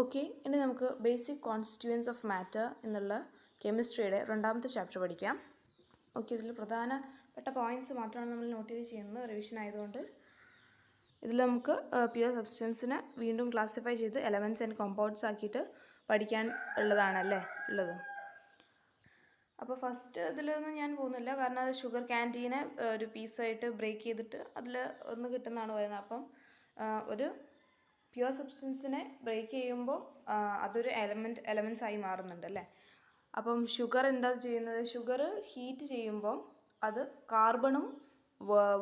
Okay, ഇനി നമുക്ക് basic constituents of matter എന്നുള്ള കെമിസ്ട്രിയുടെ രണ്ടാമത്തെ ചാപ്റ്റർ പഠിക്കാം. ഓക്കെ, ഇതിൽ പ്രധാനപ്പെട്ട പോയിൻറ്റ്സ് മാത്രമാണ് നമ്മൾ നോട്ട് ചെയ്ത് ചെയ്യുന്നത്, റിവിഷൻ ആയതുകൊണ്ട്. ഇതിൽ നമുക്ക് പ്യുവർ സബ്സ്റ്റൻസിനെ വീണ്ടും ക്ലാസിഫൈ ചെയ്ത് എലമെൻറ്റ്സ് ആൻഡ് കോമ്പൗണ്ട്സ് ആക്കിയിട്ട് പഠിക്കാൻ ഉള്ളതാണല്ലേ ഉള്ളത്. അപ്പോൾ ഫസ്റ്റ് ഇതിലൊന്നും ഞാൻ പോകുന്നില്ല, കാരണം അത് ഷുഗർ ക്യാൻറ്റീനെ ഒരു പീസായിട്ട് ബ്രേക്ക് ചെയ്തിട്ട് അതിൽ ഒന്ന് കിട്ടുന്നതാണ് പറയുന്നത്. അപ്പം ഒരു പ്യുവർ സബ്സ്റ്റൻസിനെ ബ്രേക്ക് ചെയ്യുമ്പോൾ അതൊരു എലമെൻറ്റ്സ് ആയി മാറുന്നുണ്ട് അല്ലേ. അപ്പം ഷുഗർ എന്താ ചെയ്യുന്നത്, ഷുഗർ ഹീറ്റ് ചെയ്യുമ്പോൾ അത് കാർബണും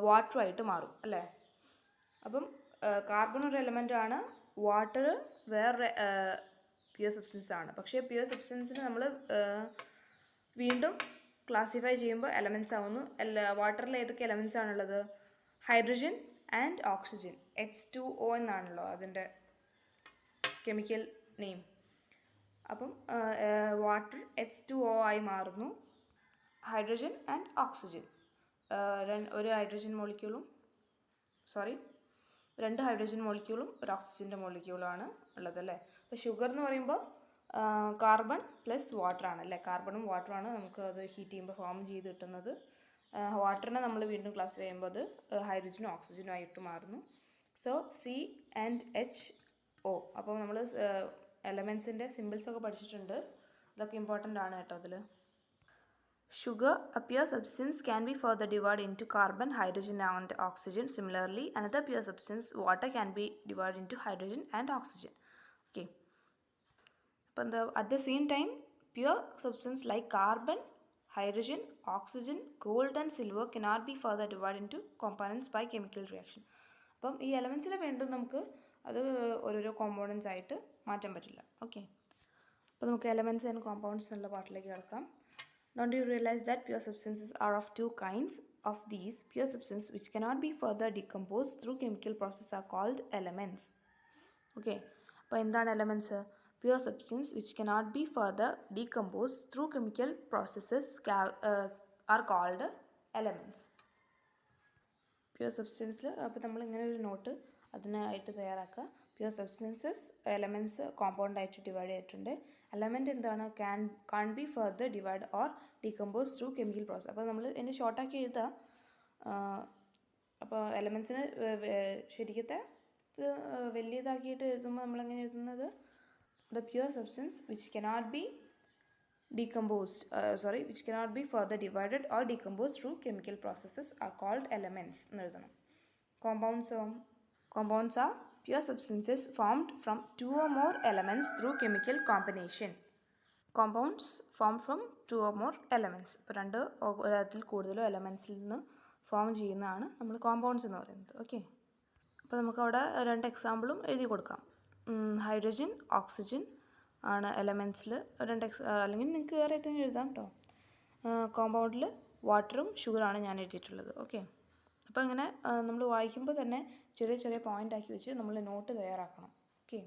വാട്ടറുമായിട്ട് മാറും അല്ലേ. അപ്പം കാർബൺ ഒരു എലമെൻ്റാണ്, വാട്ടർ വേറെ പ്യുവർ സബ്സ്റ്റൻസ് ആണ്. പക്ഷേ പ്യുവർ സബ്സ്റ്റൻസിന് നമ്മൾ വീണ്ടും ക്ലാസിഫൈ ചെയ്യുമ്പോൾ എലമെൻറ്റ്സ് ആവുന്നു. വാട്ടറിൽ ഏതൊക്കെ എലമെൻറ്റ്സ് ആണുള്ളത്? ഹൈഡ്രജൻ ആൻഡ് ഓക്സിജൻ, H2O എന്നാണല്ലോ അതിൻ്റെ കെമിക്കൽ നെയിം. അപ്പം വാട്ടർ H2O ആയി മാറുന്നു. ഹൈഡ്രജൻ ആൻഡ് ഓക്സിജൻ, ഒരു ഹൈഡ്രജൻ മോളിക്യൂളും രണ്ട് ഹൈഡ്രജൻ മോളിക്യൂളും ഒരു ഓക്സിജൻ്റെ മോളിക്യൂളാണ് ഉള്ളത് അല്ലേ. അപ്പോൾ ഷുഗർ എന്ന് പറയുമ്പോൾ കാർബൺ പ്ലസ് വാട്ടർ ആണല്ലേ. കാർബണും വാട്ടറുമാണ് നമുക്ക് അത് ഹീറ്റ് ചെയ്യുമ്പോൾ ഫോം ചെയ്ത് കിട്ടുന്നത്. വാട്ടറിനെ നമ്മൾ വീണ്ടും ക്ലാസിഫൈ ചെയ്യുമ്പോൾ അത് ഹൈഡ്രജനും ഓക്സിജനും ആയിട്ട് മാറുന്നു. So CH2O. അപ്പോൾ നമ്മൾ എലമെൻസിൻ്റെ സിമ്പിൾസൊക്കെ പഠിച്ചിട്ടുണ്ട്, ഇതൊക്കെ ഇമ്പോർട്ടൻ്റ് ആണ് കേട്ടോ അതിൽ. Sugar, a pure substance, can be further divided into carbon, hydrogen and oxygen. Similarly, another pure substance, water, can be divided into hydrogen and oxygen. Okay. But at the same time, pure substance like carbon, hydrogen, oxygen, gold and silver cannot be further divided into components by chemical reaction. അപ്പം ഈ എലമെൻസിനെ വീണ്ടും നമുക്ക് അത് ഓരോരോ components ആയിട്ട് മാറ്റാൻ പറ്റില്ല. Okay, അപ്പോൾ നമുക്ക് എലമെൻറ്റ്സ് ആൻഡ് കോമ്പൗണ്ട്സ് എന്നുള്ള പാർട്ടിലേക്ക് കിടക്കാം. Don't you realize that pure substances are of two kinds? Of these, pure substances which cannot be further decomposed through chemical process are called elements. Okay, അപ്പോൾ എന്താണ് elements? Pure substance which cannot be further decomposed through chemical processes are called elements. Pure സബ്സ്റ്റൻസിൽ അപ്പോൾ നമ്മൾ ഇങ്ങനെ ഒരു note അതിനായിട്ട് തയ്യാറാക്കുക. Pure substances elements compound ആയിട്ട് ഡിവൈഡ് ചെയ്തിട്ടുണ്ട്. എലമെൻറ്റ് എന്താണ്? Can't be further divide or decompose through chemical process. അപ്പോൾ നമ്മൾ ഇതിൻ്റെ ഷോർട്ടാക്കി എഴുതാം. അപ്പോൾ എലമെൻറ്റ്സിന് ശരിക്കത്തെ ഇത് വലിയതാക്കിയിട്ട് എഴുതുമ്പോൾ നമ്മളെങ്ങനെ എഴുതുന്നത്? The pure substance which cannot B which cannot be further divided or decomposed through chemical processes are called elements എന്ന് എഴുതണം. Compounds are pure substances formed from two or more elements through chemical combination. Compounds formed from two or more elements. ഇപ്പോൾ അതിൽ കൂടുതലോ എലമെൻറ്റ്സിൽ നിന്ന് form ചെയ്യുന്നതാണ് നമ്മൾ compounds എന്ന് പറയുന്നത്. ഓക്കെ, അപ്പോൾ നമുക്കവിടെ രണ്ട് എക്സാമ്പിളും എഴുതി കൊടുക്കാം. ഹൈഡ്രജൻ, ഓക്സിജൻ ആണ് എലമെൻറ്റ്സിൽ അല്ലെങ്കിൽ നിങ്ങൾക്ക് വേറെ ഏതെങ്കിലും എഴുതാം കേട്ടോ. കോമ്പൗണ്ടിൽ വാട്ടറും ഷുഗറാണ് ഞാൻ എഴുതിയിട്ടുള്ളത്. ഓക്കെ, അപ്പോൾ ഇങ്ങനെ നമ്മൾ വായിക്കുമ്പോൾ തന്നെ ചെറിയ ചെറിയ പോയിൻ്റ് ആക്കി വെച്ച് നമ്മൾ നോട്ട് തയ്യാറാക്കണം. ഓക്കെ,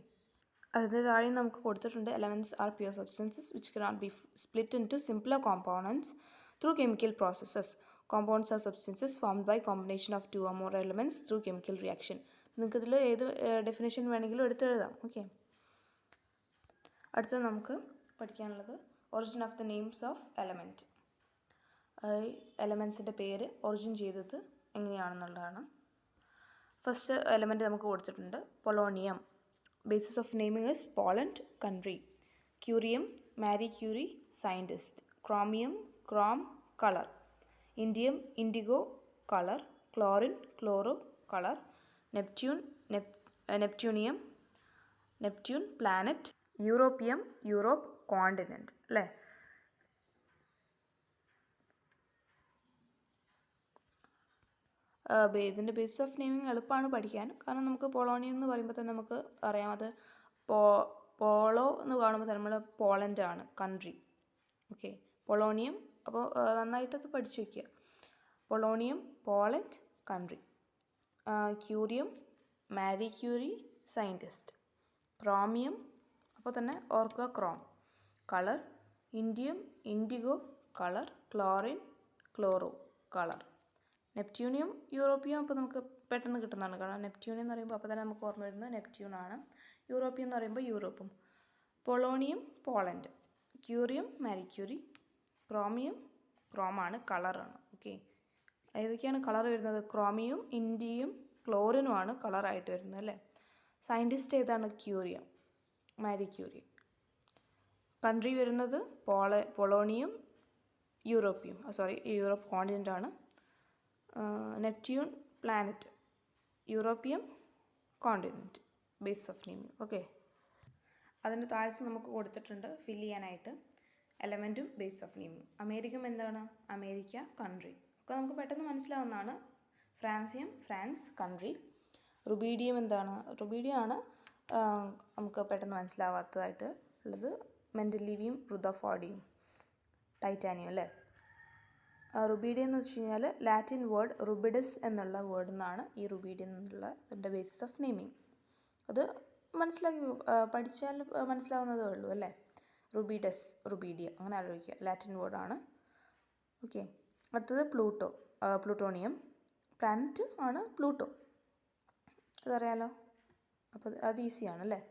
അതിൻ്റെ താഴെ നമുക്ക് കൊടുത്തിട്ടുണ്ട് elements are pure substances which cannot be split into simpler components through chemical processes. Compounds are substances formed by combination of two or more elements through chemical reaction. നിങ്ങൾക്ക് ഇതിൽ ഏത് definition വേണമെങ്കിലും എടുത്തെഴുതാം. Okay, അടുത്തത് നമുക്ക് പഠിക്കാനുള്ളത് origin of the names of element. എലമെൻറ്റ്സിൻ്റെ പേര് origin ചെയ്തത് എങ്ങനെയാണെന്നുള്ളതാണ്. ഫസ്റ്റ് എലമെൻറ്റ് നമുക്ക് കൊടുത്തിട്ടുണ്ട് polonium. Basis of naming is Poland, country. Curium, Marie Curie, scientist. Chromium, chrome, colour. Indium, indigo, colour. Chlorine, chloro, colour. Neptune, planet. Europium, Europe, continent അല്ലേ. ഇതിൻ്റെ basis of naming എളുപ്പമാണ് പഠിക്കാൻ, കാരണം നമുക്ക് പൊളോണിയം എന്ന് പറയുമ്പോൾ തന്നെ നമുക്ക് അറിയാം അത് പോളോ എന്ന് കാണുമ്പോൾ തന്നെ നമ്മൾ പോളണ്ടാണ് കൺട്രി. Okay, polonium. അപ്പോൾ നന്നായിട്ടത് പഠിച്ചു വയ്ക്കുക. Polonium, Poland, country. Curium, Marie Curie, scientist. Chromium, അപ്പോൾ തന്നെ ഓർക്കുക Chrome. Colour, indium, indigo, colour. Chlorine, chloro, colour. Neptunium, europium, അപ്പോൾ നമുക്ക് പെട്ടെന്ന് കിട്ടുന്നതാണ്. കാരണം നെപ്റ്റ്യൂൺ എന്ന് പറയുമ്പോൾ അപ്പോൾ തന്നെ നമുക്ക് ഓർമ്മ വരുന്നത് നെപ്റ്റ്യൂണാണ്. യൂറോപ്യം എന്ന് പറയുമ്പോൾ യൂറോപ്പും. Polonium Poland. Curium Marie Curie. Chromium ക്രോമാണ്, കളറാണ്. ഓക്കെ, ഏതൊക്കെയാണ് കളർ വരുന്നത്? ക്രോമിയും ഇൻഡിയും ക്ലോറിനുമാണ് കളറായിട്ട് വരുന്നത് അല്ലേ. സയൻറ്റിസ്റ്റ് ഏതാണ്? Curium Marie Curie. കൺട്രി വരുന്നത് പൊളോണിയം യൂറോപ്യം, യൂറോപ്പ് കോണ്ടിനെൻ്റ് ആണ്. Neptune planet, europium continent, base of naming. Okay, അതിൻ്റെ താഴത്ത് നമുക്ക് കൊടുത്തിട്ടുണ്ട് ഫില്ല് ചെയ്യാനായിട്ട് എലമെൻറ്റും ബേസ് ഓഫ് നെയിമിങ്. അമേരിക്കം എന്താണ്? അമേരിക്ക കൺട്രി, ഒക്കെ നമുക്ക് പെട്ടെന്ന് മനസ്സിലാവുന്നതാണ്. Francium France country. റുബീഡിയം എന്താണ്? റുബീഡിയം ആണ് നമുക്ക് പെട്ടെന്ന് മനസ്സിലാവാത്തതായിട്ട് ഉള്ളത്. Mendelevium rutherfordium. ടൈറ്റാനിയം അല്ലേ. റുബീഡിയം എന്ന് വെച്ച് കഴിഞ്ഞാൽ ലാറ്റിൻ വേർഡ് റുബിഡസ് എന്നുള്ള വേർഡിൽ നിന്നാണ് ഈ റുബീഡിയം എന്നുള്ള ഇതിൻ്റെ ബേസിസ് ഓഫ് നെയിമിങ്. അത് മനസ്സിലാക്കി പഠിച്ചാൽ മനസ്സിലാവുന്നതേ ഉള്ളൂ അല്ലേ. റുബിഡസ്, റുബീഡിയം അങ്ങനെ ആലോചിക്കുക, ലാറ്റിൻ വേർഡാണ്. ഓക്കെ, അടുത്തത് പ്ലൂട്ടോണിയം. പ്ലാനറ്റ് ആണ് പ്ലൂട്ടോ, അതറിയാലോ, അപ്പോൾ അത് ഈസിയാണ് അല്ലേ.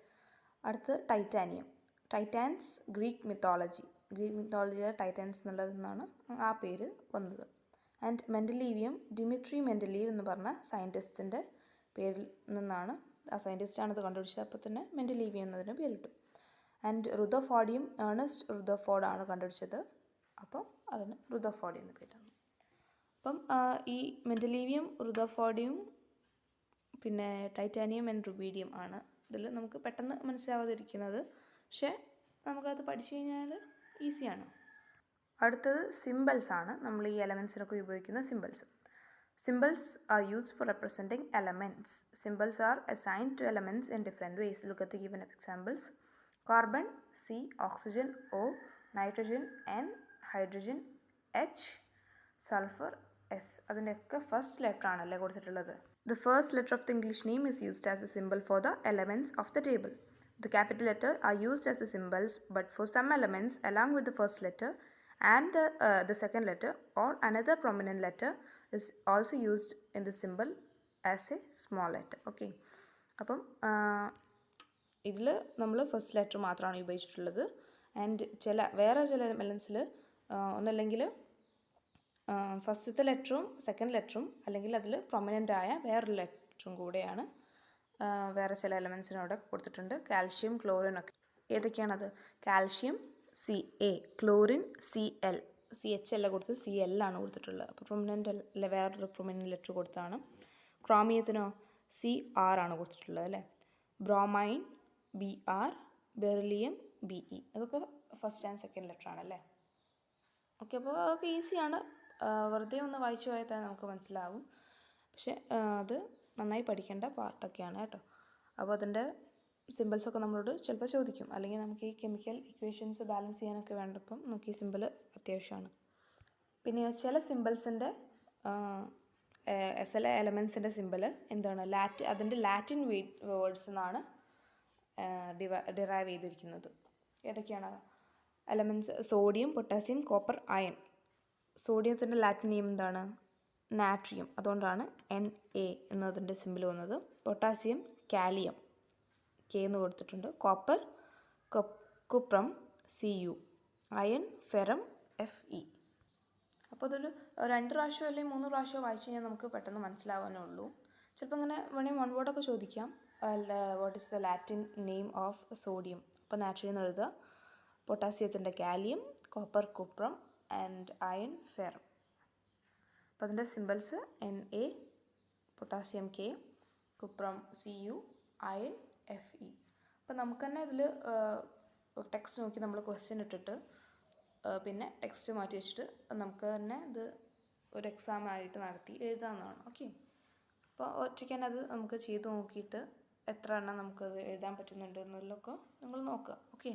അടുത്തത് ടൈറ്റാനിയം. ടൈറ്റാൻസ് ഗ്രീക്ക് മിത്തോളജിയിലെ ടൈറ്റാൻസ് എന്നുള്ളതിൽ നിന്നാണ് ആ പേര് വന്നത്. ആൻഡ് മെൻഡലീവിയം ഡിമിട്രി മെൻഡലീവ് എന്ന് പറഞ്ഞ സയൻറ്റിസ്റ്റിൻ്റെ പേരിൽ നിന്നാണ്, ആ സയൻറ്റിസ്റ്റാണ് ഇത് കണ്ടുപിടിച്ചത്, അപ്പോൾ തന്നെ മെൻഡലീവിയം എന്നതിന് പേരിട്ടു. ആൻഡ് റുദർഫോർഡിയം ഏണസ്റ്റ് റുദർഫോർഡാണ് കണ്ടുപിടിച്ചത്, അപ്പം അതിന് റുദർഫോർഡിയം എന്ന് പേരാണ്. അപ്പം ഈ മെൻഡലീവിയം, റുദർഫോർഡിയം, പിന്നെ ടൈറ്റാനിയം ആൻഡ് റുബീഡിയം ആണ് ഇതിൽ നമുക്ക് പെട്ടെന്ന് മനസ്സിലാവാതിരിക്കുന്നത്. പക്ഷേ നമുക്കത് പഠിച്ചു കഴിഞ്ഞാൽ ഈസിയാണ്. അടുത്തത് സിമ്പിൾസ് ആണ്. നമ്മൾ ഈ എലമെൻസിനൊക്കെ ഉപയോഗിക്കുന്ന symbols. Symbols are used for representing elements. Symbols are assigned to elements in different ways. Look at the given examples. Carbon, C, oxygen, O, nitrogen, N, hydrogen, H, sulfur, S. അതിൻ്റെയൊക്കെ first letter ആണല്ലേ കൊടുത്തിട്ടുള്ളത്. The first letter of the English name is used as a symbol for the elements of the table. The capital letter are used as the symbols, but for some elements along with the first letter and the second letter or another prominent letter is also used in the symbol as a small letter. Okay, അപ്പം ഇതിൽ നമ്മൾ first letter മാത്രമാണ് ഉപയോഗിച്ചിട്ടുള്ളത്. And വേറെ ചില എലമെൻസിൽ ഒന്നല്ലെങ്കിൽ ഫസ്റ്റത്തെ ലെറ്ററും second ലെറ്ററും അല്ലെങ്കിൽ അതിൽ പ്രൊമിനൻ്റ് ആയ വേറൊരു ലെറ്ററും കൂടെയാണ് വേറെ ചില എലമെൻസിനോടെ കൊടുത്തിട്ടുണ്ട്. കാൽഷ്യം, ക്ലോറിൻ ഒക്കെ. ഏതൊക്കെയാണത്? Calcium Ca, chlorine Cl, CH അല്ല കൊടുത്തത്, Cl ആണ് കൊടുത്തിട്ടുള്ളത്. അപ്പോൾ പ്രൊമിനൻ്റ് അല്ല, വേറൊരു പ്രൊമിനൻ്റ് ലെറ്റർ കൊടുത്താണ്. ക്രോമിയത്തിനോ Cr ആണ് കൊടുത്തിട്ടുള്ളത് അല്ലേ. ബ്രോമൈൻ Br, ബെറിലിയം Be. അതൊക്കെ ഫസ്റ്റ് ആൻഡ് സെക്കൻഡ് ലെറ്റർ ആണല്ലേ. ഓക്കെ, അപ്പോൾ അതൊക്കെ ഈസിയാണ്, വെറുതെ ഒന്ന് വായിച്ചു പോയാൽ തന്നെ നമുക്ക് മനസ്സിലാവും. പക്ഷേ അത് നന്നായി പഠിക്കേണ്ട പാർട്ടൊക്കെയാണ് കേട്ടോ. അപ്പോൾ അതിൻ്റെ സിമ്പിൾസൊക്കെ നമ്മളോട് ചിലപ്പോൾ ചോദിക്കും, അല്ലെങ്കിൽ നമുക്ക് ഈ കെമിക്കൽ ഇക്വേഷൻസ് ബാലൻസ് ചെയ്യാനൊക്കെ വേണ്ടപ്പം നമുക്ക് ഈ സിമ്പിൾ അത്യാവശ്യമാണ്. പിന്നെ ചില സിമ്പിൾസിൻ്റെ ചില എലമെൻസിൻ്റെ സിമ്പിൾ എന്താണ്? അതിൻ്റെ ലാറ്റിൻ വേർഡ്സ് എന്നാണ് ഡിറൈവ് ചെയ്തിരിക്കുന്നത്. ഏതൊക്കെയാണ് elements? Sodium, potassium, copper, iron. സോഡിയത്തിൻ്റെ ലാറ്റിൻ നെയിം എന്താണ്? നാട്രിയം, അതുകൊണ്ടാണ് Na എന്നതിൻ്റെ സിമ്പിൾ വന്നത്. പൊട്ടാസ്യം കാലിയം, K എന്ന് കൊടുത്തിട്ടുണ്ട്. Copper cuprum, Cu. Iron ferrum, Fe. അപ്പോൾ അതൊരു 2 പ്രാവശ്യം അല്ലെങ്കിൽ 3 പ്രാവശ്യം വായിച്ചു കഴിഞ്ഞാൽ നമുക്ക് പെട്ടെന്ന് മനസ്സിലാവാനേ ഉള്ളൂ. ചിലപ്പോൾ ഇങ്ങനെ വേണമെങ്കിൽ വൺ വേർഡൊക്കെ ചോദിക്കാം. What is the Latin name of sodium? അപ്പോൾ നാട്രിയം എന്ന് എഴുതുക. പൊട്ടാസ്യത്തിൻ്റെ kalium, copper cuprum and iron ferrum. അപ്പോൾ അതിൻ്റെ symbols Na, potassium K, cuprum Cu, iron Fe. അപ്പോൾ നമുക്ക് തന്നെ ഇതിൽ ടെക്സ്റ്റ് നോക്കി നമ്മൾ ക്വസ്റ്റ്യൻ ഇട്ടിട്ട് പിന്നെ ടെക്സ്റ്റ് മാറ്റി വെച്ചിട്ട് നമുക്ക് തന്നെ ഇത് ഒരു എക്സാം ആയിട്ട് നടത്തി എഴുതാവുന്നതാണ്. ഓക്കെ, അപ്പോൾ ഒറ്റയ്ക്ക് തന്നെ അത് നമുക്ക് ചെയ്ത് നോക്കിയിട്ട് എത്ര എണ്ണം നമുക്കത് എഴുതാൻ പറ്റുന്നുണ്ട് എന്നുള്ളതൊക്കെ നിങ്ങൾ നോക്കുക. ഓക്കെ.